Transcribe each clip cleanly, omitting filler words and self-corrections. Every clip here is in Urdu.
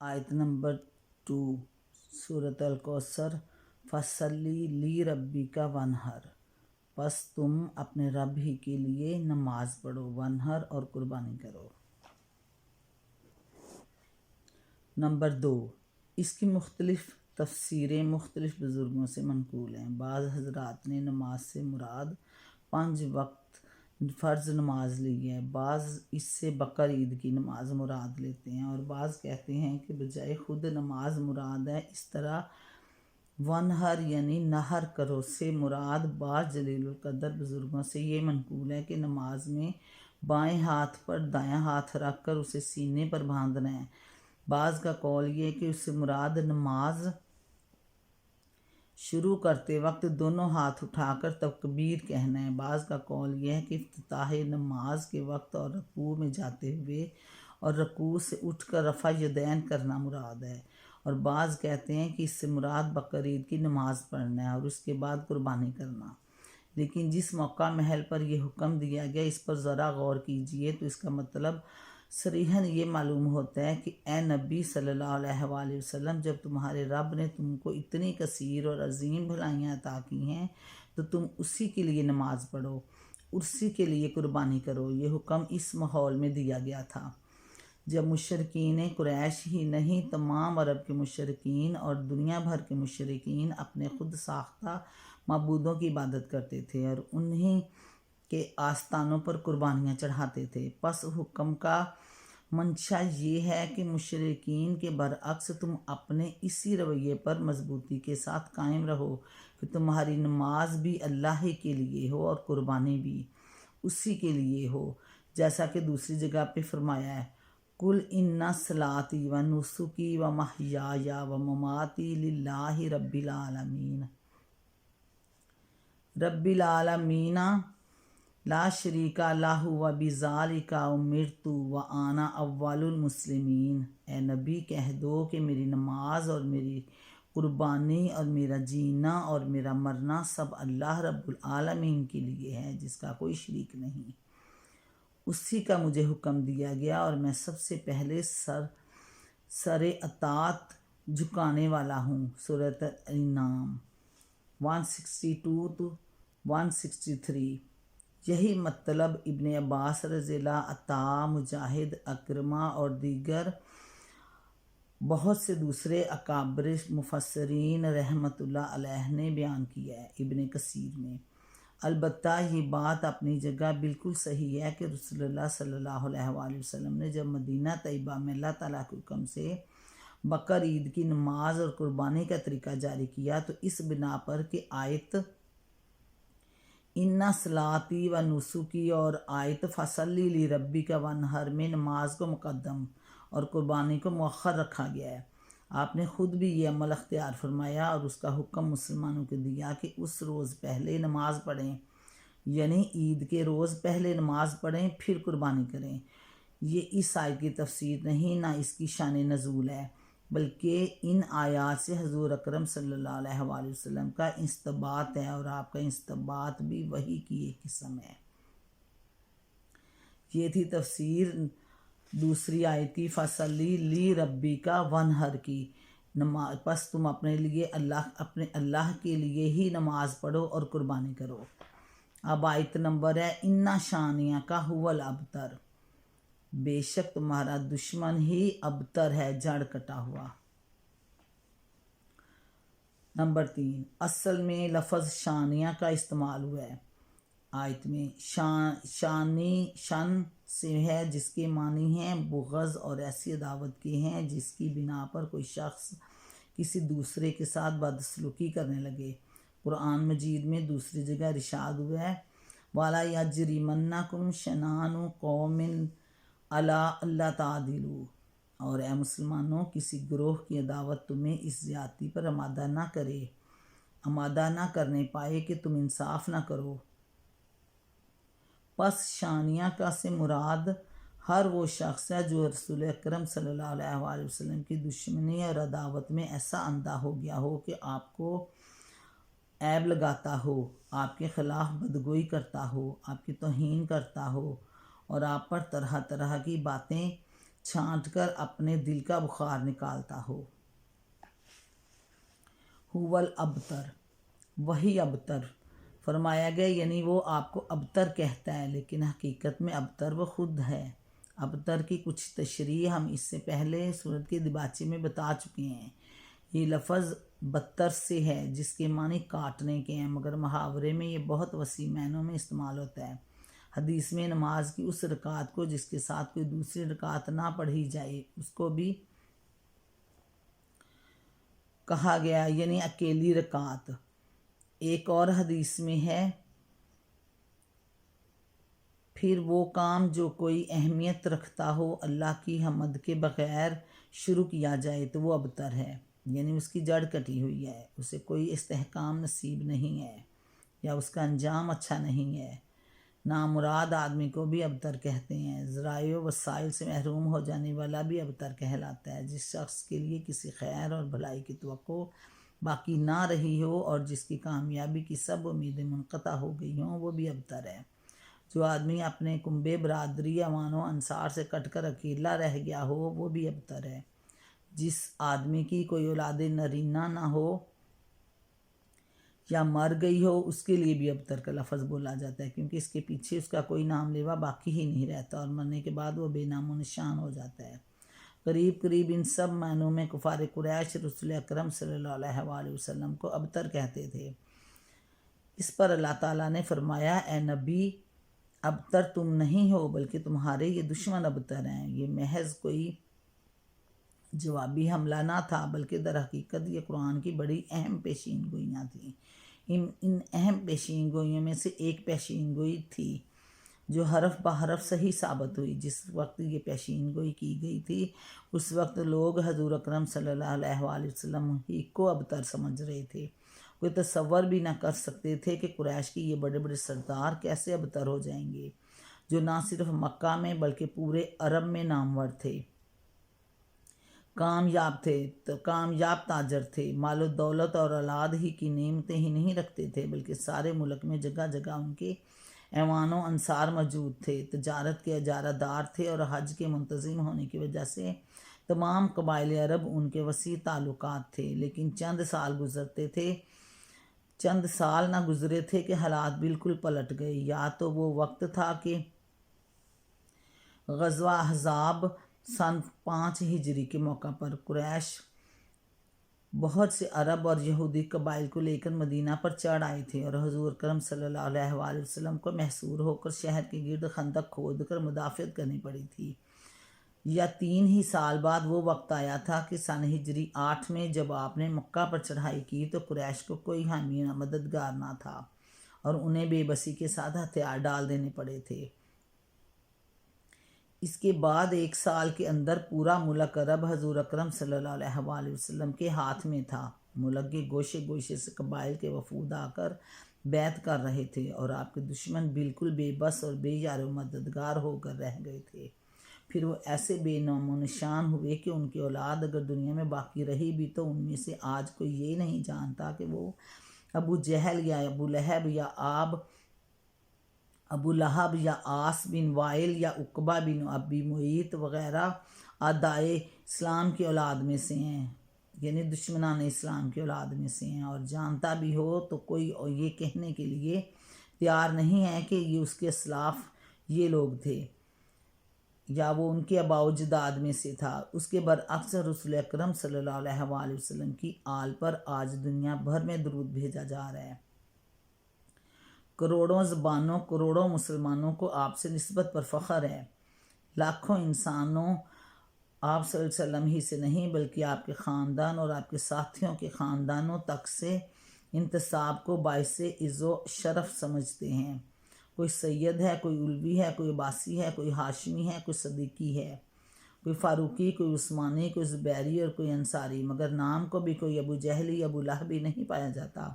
آیت نمبر 2 سورۃ الکوثر فصلی لی ربی کا ونہر، پس تم اپنے رب ہی کے لیے نماز پڑھو، ونہر اور قربانی کرو۔ نمبر 2، اس کی مختلف تفسیریں مختلف بزرگوں سے منقول ہیں۔ بعض حضرات نے نماز سے مراد 5 وقت فرض نماز لی ہے، بعض اس سے بقر عید کی نماز مراد لیتے ہیں، اور بعض کہتے ہیں کہ بجائے خود نماز مراد ہے۔ اس طرح ونہر یعنی نہر کرو سے مراد بعض جلیل القدر بزرگوں سے یہ منقول ہے کہ نماز میں بائیں ہاتھ پر دایاں ہاتھ رکھ کر اسے سینے پر باندھنا ہے۔ بعض کا قول یہ کہ اس سے مراد نماز شروع کرتے وقت دونوں ہاتھ اٹھا کر تکبیر کہنا ہے۔ بعض کا قول یہ ہے کہ افتتاح نماز کے وقت اور رکوع میں جاتے ہوئے اور رکوع سے اٹھ کر رفع یدین کرنا مراد ہے، اور بعض کہتے ہیں کہ اس سے مراد بقر عید کی نماز پڑھنا ہے اور اس کے بعد قربانی کرنا۔ لیکن جس موقع محل پر یہ حکم دیا گیا اس پر ذرا غور کیجئے تو اس کا مطلب صریحاً یہ معلوم ہوتا ہے کہ اے نبی صلی اللہ علیہ وآلہ وسلم، جب تمہارے رب نے تم کو اتنی کثیر اور عظیم بھلائیاں عطا کی ہیں تو تم اسی کے لیے نماز پڑھو، اسی کے لیے قربانی کرو۔ یہ حکم اس ماحول میں دیا گیا تھا جب مشرکین قریش ہی نہیں تمام عرب کے مشرکین اور دنیا بھر کے مشرکین اپنے خود ساختہ معبودوں کی عبادت کرتے تھے اور انہی کے آستانوں پر قربانیاں چڑھاتے تھے۔ پس حکم کا منشا یہ ہے کہ مشرکین کے برعکس تم اپنے اسی رویے پر مضبوطی کے ساتھ قائم رہو کہ تمہاری نماز بھی اللہ ہی کے لیے ہو اور قربانی بھی اسی کے لیے ہو، جیسا کہ دوسری جگہ پہ فرمایا ہے قُلْ إِنَّ صَلَاتِي وَنُسُكِي وَمَحْيَايَ وَمَمَاتِي لِلَّهِ رَبِّ الْعَالَمِينَ لا شریک لہ وبذالک امرت وانا اول المسلمین۔ اے نبی کہہ دو کہ میری نماز اور میری قربانی اور میرا جینا اور میرا مرنا سب اللہ رب العالمین کے لیے ہے جس کا کوئی شریک نہیں، اسی کا مجھے حکم دیا گیا اور میں سب سے پہلے سر اطاعت جھکانے والا ہوں۔ سورۃ الانعام 162 163۔ یہی مطلب ابن عباس رضی اللہ، عطا، مجاہد، اکرمہ اور دیگر بہت سے دوسرے اکابر مفسرین رحمۃ اللہ علیہ نے بیان کیا ہے۔ ابن کثیر میں البتہ یہ بات اپنی جگہ بالکل صحیح ہے کہ رسول اللہ صلی اللہ علیہ وآلہ وسلم نے جب مدینہ طیبہ میں اللہ تعالیٰ کے حکم سے بقر عید کی نماز اور قربانی کا طریقہ جاری کیا تو اس بنا پر کہ آیت اِنَّ صَلَاتِي وَنُسُكِي اور آیت فَصَلِّ لِرَبِّكَ وَانْحَرْ میں نماز کو مقدم اور قربانی کو مؤخر رکھا گیا ہے۔ آپ نے خود بھی یہ عمل اختیار فرمایا اور اس کا حکم مسلمانوں کو دیا کہ اس روز پہلے نماز پڑھیں، یعنی عید کے روز پہلے نماز پڑھیں پھر قربانی کریں۔ یہ اس آیت کی تفسیر نہیں، نہ اس کی شان نزول ہے، بلکہ ان آیات سے حضور اکرم صلی اللہ علیہ وآلہ وسلم کا استنباط ہے، اور آپ کا استنباط بھی وحی کی ایک قسم ہے۔ یہ تھی تفسیر دوسری آیت کی فصلی لی ربی کا ونہر کی، پس تم اپنے اللہ کے لیے ہی نماز پڑھو اور قربانی کرو۔ اب آیت نمبر ہے اِنَّ شَانِئَکَ هُوَ الْأَبْتَرُ، بے شک تمہارا دشمن ہی ابتر ہے، جڑ کٹا ہوا۔ نمبر 3، اصل میں لفظ شانیہ کا استعمال ہوا ہے آیت میں۔ شن سے ہے جس کے معنی ہیں بغض اور ایسی عداوت کے ہیں جس کی بنا پر کوئی شخص کسی دوسرے کے ساتھ بدسلوکی کرنے لگے۔ قرآن مجید میں دوسری جگہ ارشاد ہوا ہے وَلَا يَجْرِمَنَّكُمْ شَنَآنُ قَوْمٍ عَلَىٰ أَلَّا تَعْدِلُوا، اور اے مسلمانوں کسی گروہ کی عداوت تمہیں اس زیادتی پر آمادہ نہ کرنے پائے کہ تم انصاف نہ کرو۔ پس شانیہ کا سے مراد ہر وہ شخص ہے جو رسول اکرم صلی اللہ علیہ وآلہ وسلم کی دشمنی اور عداوت میں ایسا اندھا ہو گیا ہو کہ آپ کو عیب لگاتا ہو، آپ کے خلاف بدگوئی کرتا ہو، آپ کی توہین کرتا ہو اور آپ پر طرح طرح کی باتیں چھانٹ کر اپنے دل کا بخار نکالتا ہو۔ ہول ابتر، وہی ابتر فرمایا گیا، یعنی وہ آپ کو ابتر کہتا ہے، لیکن حقیقت میں ابتر وہ خود ہے۔ ابتر کی کچھ تشریح ہم اس سے پہلے سورت کے دباچے میں بتا چکے ہیں۔ یہ لفظ بتر سے ہے جس کے معنی کاٹنے کے ہیں، مگر محاورے میں یہ بہت وسیع معنوں میں استعمال ہوتا ہے۔ حدیث میں نماز کی اس رکعت کو جس کے ساتھ کوئی دوسری رکعت نہ پڑھی جائے اس کو بھی کہا گیا، یعنی اکیلی رکعت۔ ایک اور حدیث میں ہے، پھر وہ کام جو کوئی اہمیت رکھتا ہو اللہ کی حمد کے بغیر شروع کیا جائے تو وہ ابتر ہے، یعنی اس کی جڑ کٹی ہوئی ہے، اسے کوئی استحکام نصیب نہیں ہے یا اس کا انجام اچھا نہیں ہے۔ نامراد آدمی کو بھی ابتر کہتے ہیں۔ ذرائع و وسائل سے محروم ہو جانے والا بھی ابتر کہلاتا ہے۔ جس شخص کے لیے کسی خیر اور بھلائی کی توقع باقی نہ رہی ہو اور جس کی کامیابی کی سب امیدیں منقطع ہو گئی ہوں، وہ بھی ابتر ہے۔ جو آدمی اپنے کنبے برادری اعوان و انصار سے کٹ کر اکیلا رہ گیا ہو وہ بھی ابتر ہے۔ جس آدمی کی کوئی اولاد نرینہ نہ ہو یا مر گئی ہو اس کے لیے بھی ابتر کا لفظ بولا جاتا ہے، کیونکہ اس کے پیچھے اس کا کوئی نام لیوا باقی ہی نہیں رہتا اور مرنے کے بعد وہ بے نام و نشان ہو جاتا ہے۔ قریب قریب ان سب معنوں میں کفار قریش رسول اکرم صلی اللہ علیہ وآلہ وسلم کو ابتر کہتے تھے۔ اس پر اللہ تعالیٰ نے فرمایا، اے نبی ابتر تم نہیں ہو بلکہ تمہارے یہ دشمن ابتر ہیں۔ یہ محض کوئی جوابی حملہ نہ تھا بلکہ در حقیقت یہ قرآن کی بڑی اہم پیشین گوئیاں تھیں۔ ان اہم پیشین گوئیوں میں سے ایک پیشین گوئی تھی جو حرف بحرف صحیح ثابت ہوئی۔ جس وقت یہ پیشین گوئی کی گئی تھی اس وقت لوگ حضور اکرم صلی اللہ علیہ وآلہ وسلم ہی کو ابتر سمجھ رہے تھے۔ کوئی تصور بھی نہ کر سکتے تھے کہ قریش کے یہ بڑے بڑے سردار کیسے ابتر ہو جائیں گے، جو نہ صرف مکہ میں بلکہ پورے عرب میں نامور تھے، کامیاب تاجر تھے، مال و دولت اور اولاد ہی کی نعمتیں ہی نہیں رکھتے تھے بلکہ سارے ملک میں جگہ جگہ ان کے ایوان و انصار موجود تھے، تجارت کے اجارہ دار تھے اور حج کے منتظم ہونے کی وجہ سے تمام قبائل عرب ان کے وسیع تعلقات تھے۔ لیکن چند سال نہ گزرے تھے کہ حالات بالکل پلٹ گئے۔ یا تو وہ وقت تھا کہ غزوہ احزاب سن 5 ہجری کے موقع پر قریش بہت سے عرب اور یہودی قبائل کو لے کر مدینہ پر چڑھ آئے تھے اور حضور کرم صلی اللہ علیہ وآلہ وسلم کو محصور ہو کر شہر کے گرد خندق کھود کر مدافعت کرنی پڑی تھی۔ یا 3 ہی سال بعد وہ وقت آیا تھا کہ سن ہجری 8 میں جب آپ نے مکہ پر چڑھائی کی تو قریش کو کوئی حامی نہ مددگار نہ تھا اور انہیں بے بسی کے ساتھ ہتھیار ڈال دینے پڑے تھے۔ اس کے بعد 1 سال کے اندر پورا ملک عرب حضور اکرم صلی اللہ علیہ وآلہ وسلم کے ہاتھ میں تھا۔ ملک کے گوشے گوشے سے قبائل کے وفود آ کر بیعت کر رہے تھے اور آپ کے دشمن بالکل بے بس اور بے یار و مددگار ہو کر رہ گئے تھے۔ پھر وہ ایسے بے نام و نشان ہوئے کہ ان کی اولاد اگر دنیا میں باقی رہی بھی تو ان میں سے آج کوئی یہ نہیں جانتا کہ وہ ابو جہل یا ابو لہب یا عاص بن وائل یا عقبہ بن ابی معیط وغیرہ اعدائے اسلام کی اولاد میں سے ہیں، یعنی دشمنان اسلام کی اولاد میں سے ہیں، اور جانتا بھی ہو تو کوئی یہ کہنے کے لیے تیار نہیں ہے کہ یہ اس کے اسلاف یہ لوگ تھے یا وہ ان کے آباء و اجداد میں سے تھا۔ اس کے برعکس رسول اکرم صلی اللہ علیہ وآلہ وسلم کی آل پر آج دنیا بھر میں درود بھیجا جا رہا ہے۔ کروڑوں زبانوں، کروڑوں مسلمانوں کو آپ سے نسبت پر فخر ہے۔ لاکھوں انسانوں آپ صلی اللہ علیہ وسلم ہی سے نہیں بلکہ آپ کے خاندان اور آپ کے ساتھیوں کے خاندانوں تک سے انتساب کو باعث عز و شرف سمجھتے ہیں۔ کوئی سید ہے، کوئی علوی ہے، کوئی عباسی ہے، کوئی ہاشمی ہے، کوئی صدیقی ہے، کوئی فاروقی، کوئی عثمانی، کوئی زبیری اور کوئی انصاری، مگر نام کو بھی کوئی ابو جہلی ابو لہبی نہیں پایا جاتا۔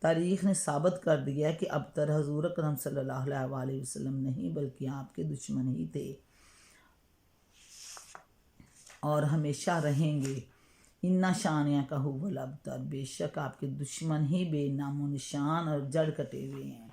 تاریخ نے ثابت کر دیا کہ ابتر حضور اکرم صلی اللہ علیہ وآلہ وسلم نہیں بلکہ آپ کے دشمن ہی تھے اور ہمیشہ رہیں گے۔ اِنَّ شَانِئَکَ هُوَ الْأَبْتَرُ، بے شک آپ کے دشمن ہی بے نام و نشان اور جڑ کٹے ہوئے ہیں۔